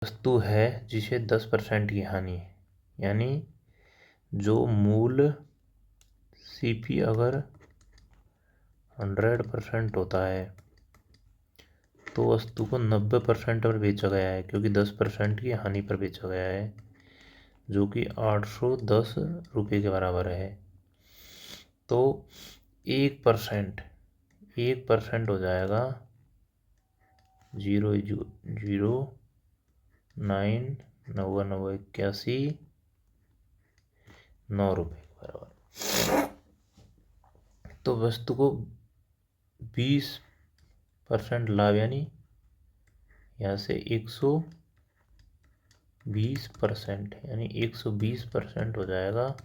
वस्तु है जिसे 10% की हानि है, यानी जो मूल सीपी अगर 100% होता है तो वस्तु को 90% पर बेचा गया है, क्योंकि 10% की हानि पर बेचा गया है, जो कि 810 रुपये के बराबर है। तो 1% हो जाएगा 0.09 91 9 रुपये के बराबर। तो वस्तु को 20% लाभ, यानी यहाँ से 120%, यानी 120% हो जाएगा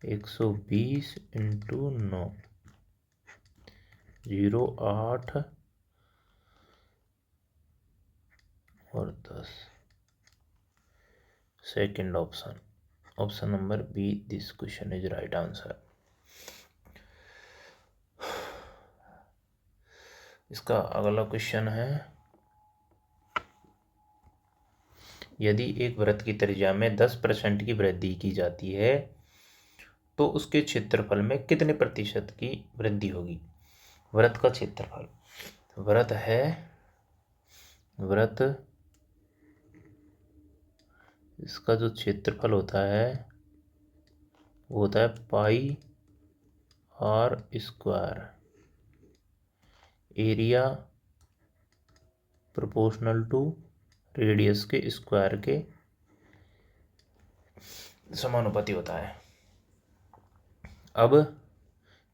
120 इंटू 9, 0.8 और 10। Second option number B, this question is right answer. इसका अगला क्वेश्चन है, यदि एक वृत्त की त्रिज्या में 10% की वृद्धि की जाती है तो उसके क्षेत्रफल में कितने प्रतिशत की वृद्धि होगी? वृत्त का क्षेत्रफल, वृत्त इसका जो क्षेत्रफल होता है वो होता है pi R square, area proportional to radius के स्क्वायर के समानुपाती होता है। अब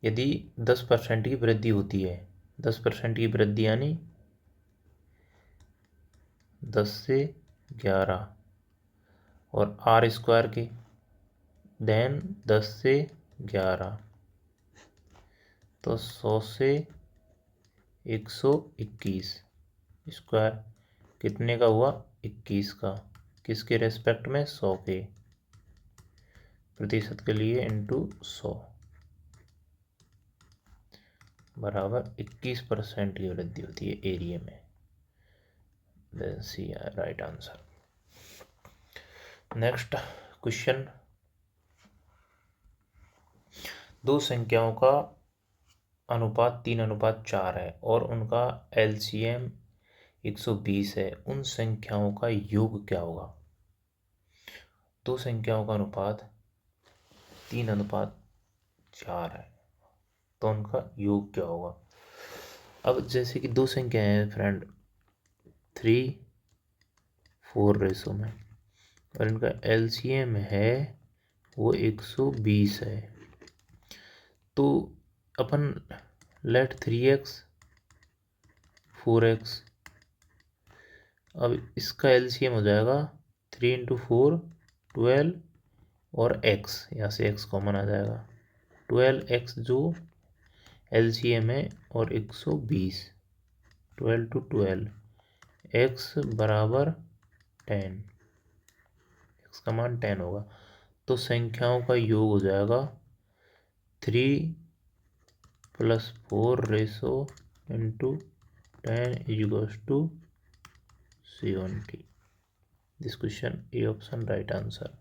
यदि 10% की वृद्धि होती है, 10% की वृद्धि यानी 10 से 11 और आर स्क्वायर के देन 10 से 11, तो 100 से 121 स्क्वायर कितने का हुआ? 21 का। किसके रेस्पेक्ट में? 100 के प्रतिशत के लिए इंटू 100 बराबर 21% की वृद्धि होती है एरिया में। देन सी राइट आंसर। नेक्स्ट क्वेश्चन, दो संख्याओं का अनुपात 3:4 है और उनका एलसीएम 120 है, उन संख्याओं का योग क्या होगा? दो संख्याओं का अनुपात 3:4 है तो उनका योग क्या होगा? अब जैसे कि दो संख्याएं हैं फ्रेंड 3:4 रेशो में, और इनका एलसीएम है वो 120 है, तो अपन लेट 3x 4x, अब इसका एलसीएम हो जाएगा 3 इंटू 4 12 और x, यहाँ से x कॉमन आ जाएगा, 12x जो एलसीएम है और 120, 12 टू 12, x बराबर 10, x का मान 10 होगा। तो संख्याओं का योग हो जाएगा 3 + 4 ratio into 10 equals to 70। This question A option right answer.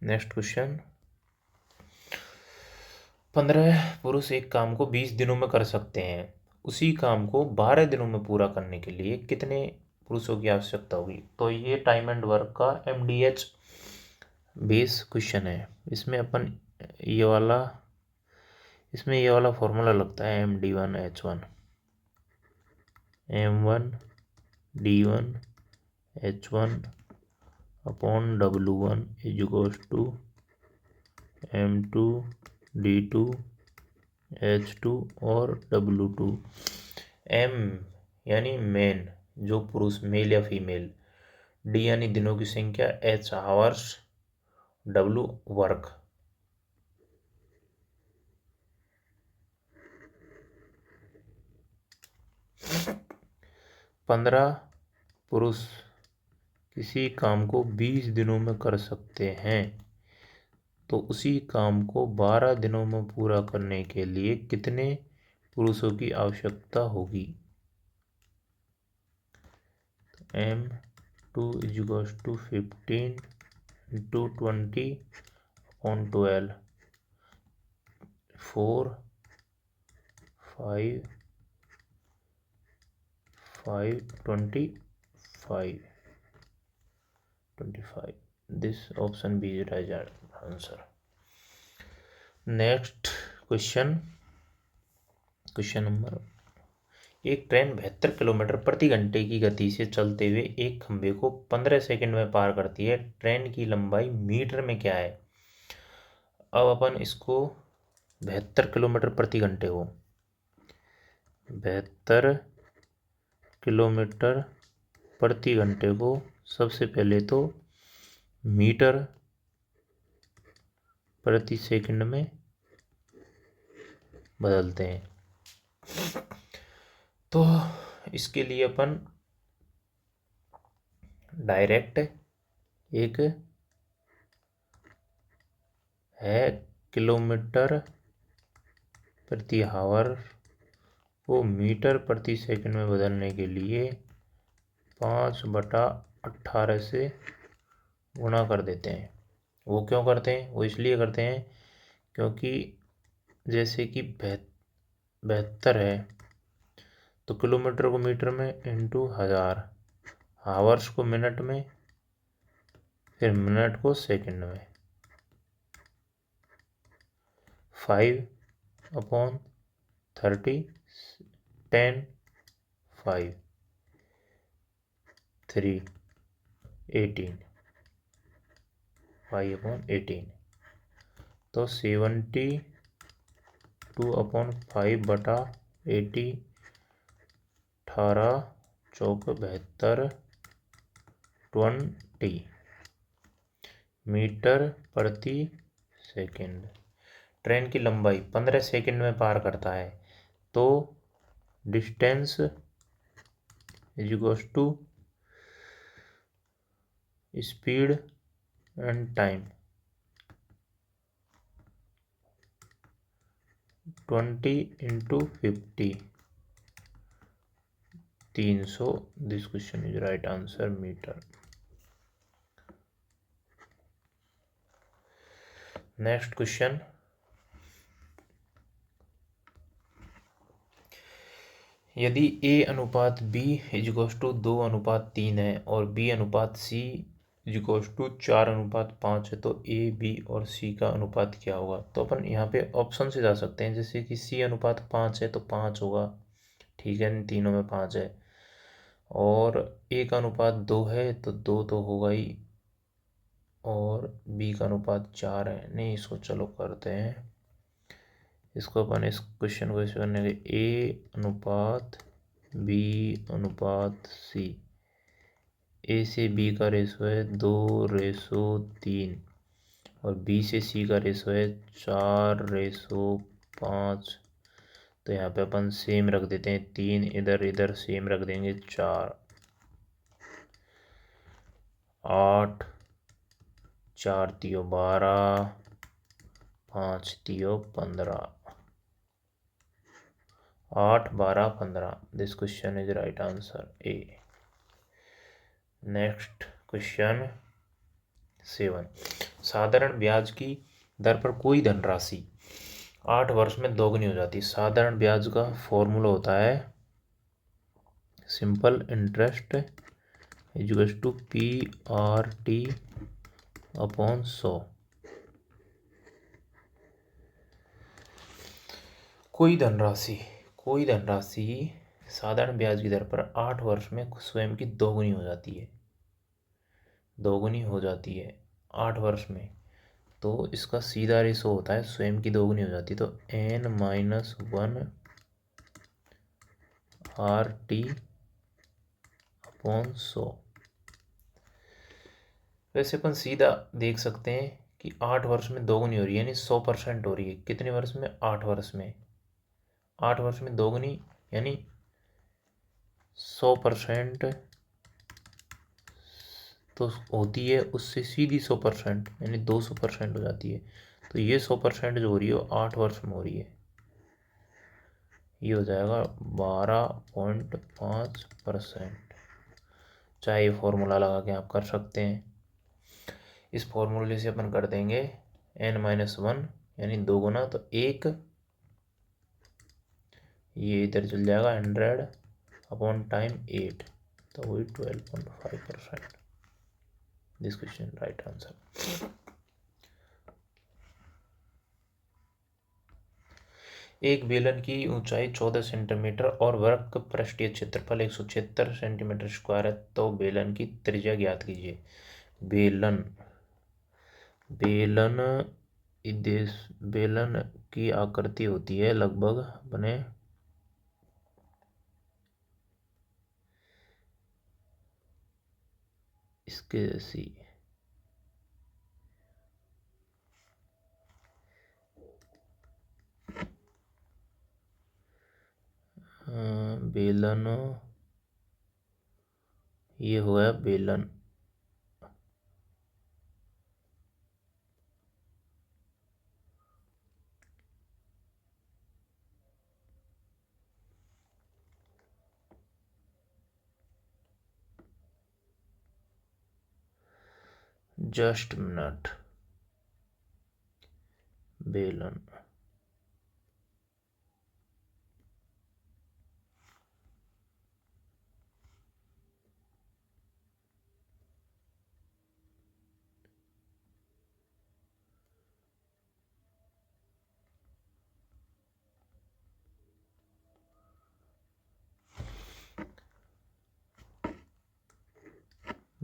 Next question, 15 पुरुष एक काम को 20 दिनों में कर सकते हैं, उसी काम को 12 दिनों में पूरा करने के लिए कितने पुरुषों की आवश्यकता होगी? तो ये टाइम एंड वर्क का MDH बेस क्वेश्चन है। इसमें अपन ये वाला फॉर्मूला लगता है MD1H1 M1 D1 H1 upon W1 equals to M2 D2 H2 और W2। M यानी मैन जो पुरुष, मेल या फीमेल, D यानी दिनों की संख्या, H आवर्स, W वर्क। पंद्रह पुरुष किसी काम को 20 दिनों में कर सकते हैं, तो उसी काम को 12 दिनों में पूरा करने के लिए कितने पुरुषों की आवश्यकता होगी। M2 = 15 × 20/12 4 5 5 25 25 This option B is right answer. Next question number, एक ट्रेन 72 किलोमीटर प्रति घंटे की गति से चलते हुए एक खंभे को 15 सेकंड में पार करती है। ट्रेन की लंबाई मीटर में क्या है? अब अपन इसको 72 किलोमीटर प्रति घंटे हो, 72 किलोमीटर प्रति घंटे को सबसे पहले तो मीटर प्रति सेकंड में बदलते हैं। तो इसके लिए अपन डायरेक्ट एक है किलोमीटर प्रति आवर को मीटर प्रति सेकंड में बदलने के लिए 5/18 से गुणा कर देते हैं। वो क्यों करते हैं? वो इसलिए करते हैं क्योंकि जैसे कि 72 है तो किलोमीटर को मीटर में इंटू 1000, आवर्स को मिनट में, फिर मिनट को सेकंड में, 5/30 10 5 3 18 5/18 तो 72/5/80 18 चौक 72 20 मीटर प्रति सेकंड। ट्रेन की लंबाई 15 सेकंड में पार करता है तो distance is to speed and time 20 × 50 300। This question is right answer metre. Next question, यदि A/B = 2/3 है और B/C = 4/5 है तो A, B और C का अनुपात क्या होगा? तो अपन यहाँ पे ऑप्शन से जा सकते हैं, जैसे कि C/5 है तो 5 होगा, ठीक है, इन तीनों में 5 है, और A/2 है तो 2 तो होगा ही, और B/4 है। नहीं, इसको चलो करते हैं, इसको अपन इस क्वेश्चन को ऐसे करने के A/B/C। A से B का रेशो है 2/3 और B से C का रेशो है 4/5। तो यहाँ पे अपन सेम रख देते हैं, 3 इधर इधर सेम रख देंगे, 4 8 4 3 12 5 3 15 8 12 15। This question is right answer A। Next question 7, साधारण ब्याज की दर पर कोई धनराशि 8 वर्ष में दोगुनी हो जाती है। साधारण ब्याज का फॉर्मूला होता है simple interest is to PRT/100। कोई धनराशि साधारण ब्याज की दर पर 8 वर्ष में स्वयं की दोगुनी हो जाती है 8 वर्ष में, तो इसका सीधा रेशो होता है स्वयं की दोगुनी हो जाती है तो N-1 RT/100। वैसे अपन सीधा देख सकते हैं कि 8 वर्ष में दोगुनी हो रही है, यानी 100% हो रही है। कितने वर्ष में? 8 वर्ष में। 8 वर्ष में दोगुनी यानी 100% तो होती है, उससे सीधी 100% यानी 200% हो जाती है। तो ये 100% जो हो रही है वो 8 वर्ष में हो रही है, ये हो जाएगा 12.5%। चाहे ये फॉर्मूला लगा के आप कर सकते हैं। इस फॉर्मूले से अपन कर देंगे n-1 यानी 2 गुना, तो 1 ये इधर चल जाएगा 100 टाइम 8, तो वही 12.5%। This question right answer. एक बेलन की ऊंचाई 14 सेंटीमीटर और वर्ग पृष्ठीय क्षेत्रफल 176 सेंटीमीटर स्क्वायर है, तो बेलन की त्रिज्या ज्ञात कीजिए। बेलन की आकृति होती है लगभग अपने इसके जैसी। बेलन, ये हो गया बेलन। Just minute. बेलन,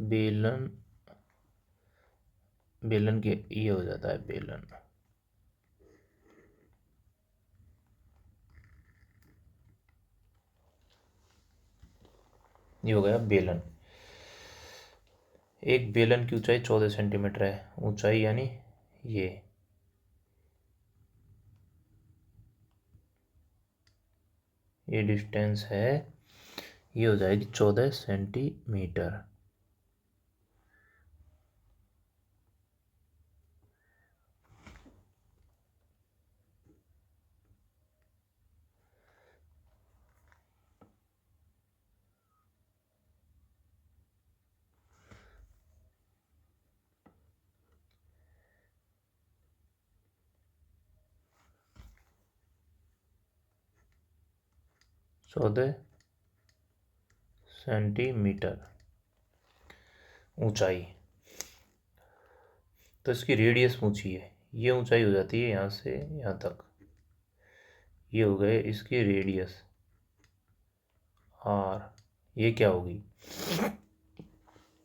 बेलन, बेलन के ये हो जाता है बेलन। ये हो गया बेलन। एक बेलन की ऊंचाई 14 सेंटीमीटर है। ऊंचाई यानी ये डिस्टेंस है, ये हो जाएगी 14 सेंटीमीटर। चौदह सेंटीमीटर ऊंचाई। तो इसकी रेडियस पूछी है। ये ऊंचाई हो जाती है यहाँ से यहाँ तक। ये हो गए इसकी रेडियस r। ये क्या होगी,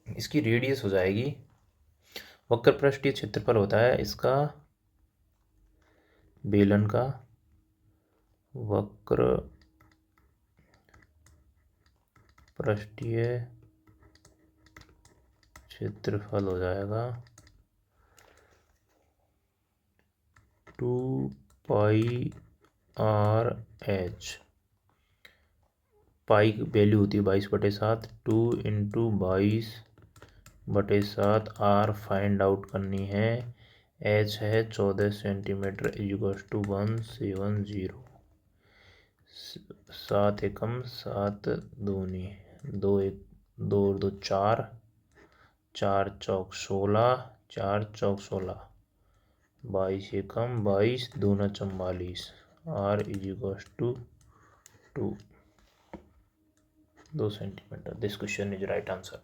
इसकी रेडियस हो जाएगी, वक्र पृष्ठीय क्षेत्रफल होता है इसका, बेलन का वक्र पृष्ठीय क्षेत्रफल हो जाएगा 2πr/h। पाई की वैल्यू होती है 22/7। 2 × 22/7 r फाइंड आउट करनी है। h है 14 सेंटीमीटर = 170। 7 एकम 7 दूनी 2 1 2 और 2 4, 4 चौक 16, 4 चौक 16, 22 एकम 22, 2 9 44, r = 2 centimetre. This question is right answer.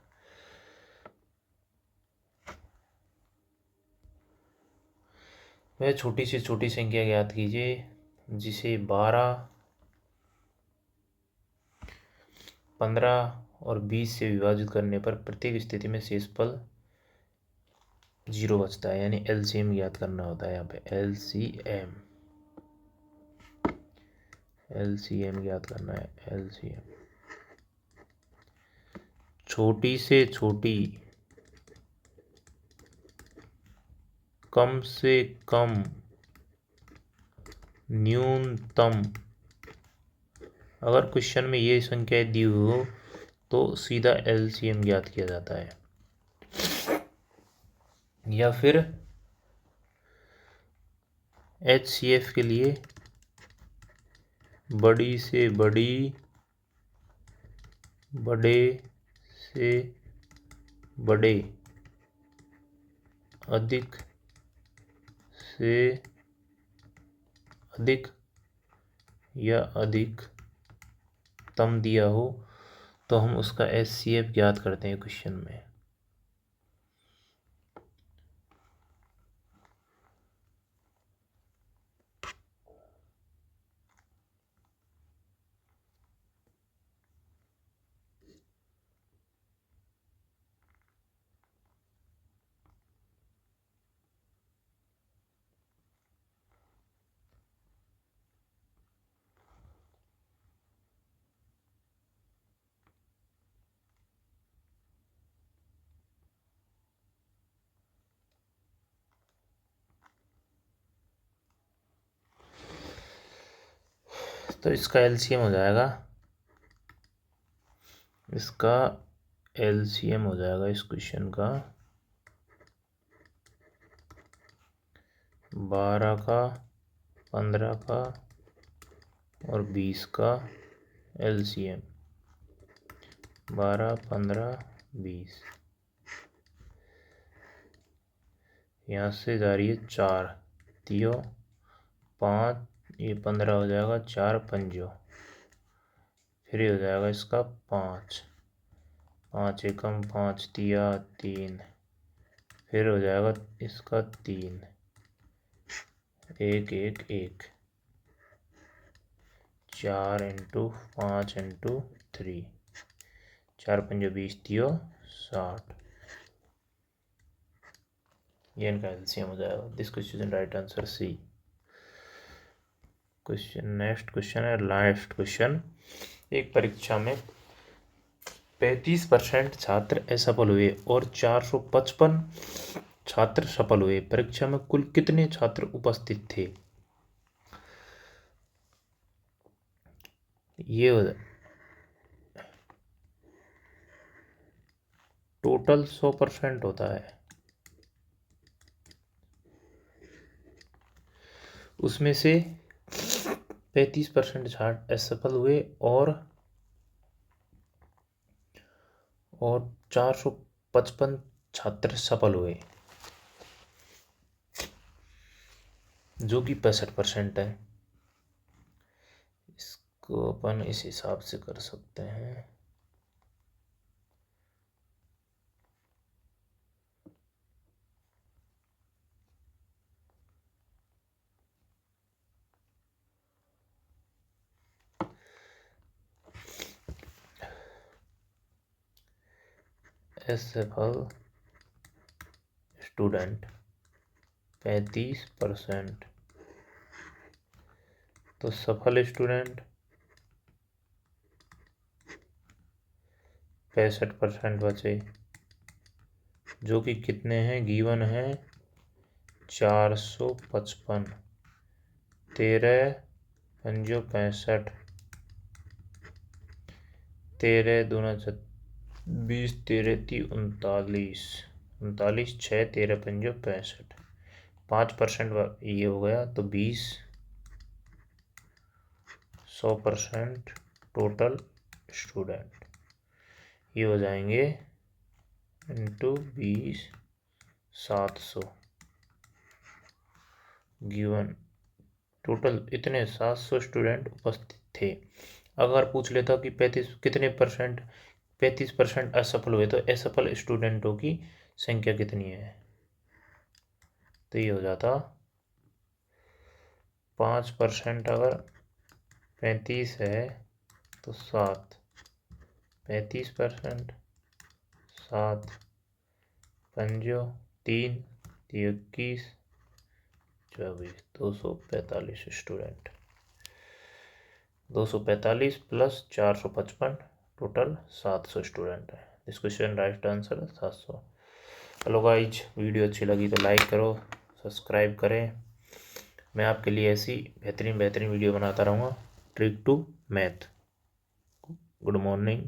वह छोटी से छोटी संख्या ज्ञात कीजिए जिसे 12, 15 और 20 से विभाजित करने पर प्रत्येक स्थिति में शेषफल 0 बचता है। यानी एलसीएम ज्ञात करना होता है। यहाँ पे एलसीएम ज्ञात करना है। एलसीएम, छोटी से छोटी, कम से कम, न्यूनतम। अगर क्वेश्चन में ये संख्या दी हो तो सीधा एलसीएम ज्ञात किया जाता है। या फिर एचसीएफ के लिए बड़ी से बड़ी, बड़े से बड़े, अधिक से अधिक या अधिकतम दिया हो तो हम उसका HCF ज्ञात करते हैं क्वेश्चन में। तो इसका LCM हो जाएगा, इसका LCM हो जाएगा इस क्वेश्चन का 12 का, 15 का और 20 का LCM 12, 15, 20। यहाँ से जा रही है 4 तियो 5, ये 15 हो जाएगा 4 पंजो, फिर ये हो जाएगा इसका 5, 5 एकम 5 तिया 3, फिर हो जाएगा इसका 3, 1 1 1, 4 इंटू 5 इंटू 3, 4 पंजो 20 तियो 60। ये इनका LCM हो जाएगा। This question right answer C। Question next question है लास्ट क्वेश्चन। एक परीक्षा में 35% छात्र असफल हुए और 455 छात्र सफल हुए। परीक्षा में कुल कितने छात्र उपस्थित थे? ये टोटल 100% होता है, उसमें से 35% छात्र असफल हुए और 455 छात्र सफल हुए, जो कि 65% है। इसको अपन इस हिसाब से कर सकते हैं। असफल स्टूडेंट 35%, तो सफल स्टूडेंट 65% बचे, जो कि कितने हैं? गिवन है 455, 13 पंजो 65, 13 दूना 20, 13 ती 39, 39 6 13 पंजो 65, 5% ये हो गया, तो 20 100% टोटल स्टूडेंट, ये हो जाएंगे इंटू 20 700, गिवन टोटल इतने 700 स्टूडेंट उपस्थित थे। अगर पूछ लेता कि 35% असफल हुए, तो असफल स्टूडेंटों की संख्या कितनी है, तो ये हो जाता 5% अगर 35 है तो 7, 35% 7 पंजो 3 21 24, 245 स्टूडेंट, 245 प्लस 455 टोटल 700 स्टूडेंट है। इस question right answer 700। Hello guys, video अच्छी लगी तो लाइक करो, सब्सक्राइब करें। मैं आपके लिए ऐसी बेहतरीन वीडियो बनाता रहूँगा। Trick to math. Good morning.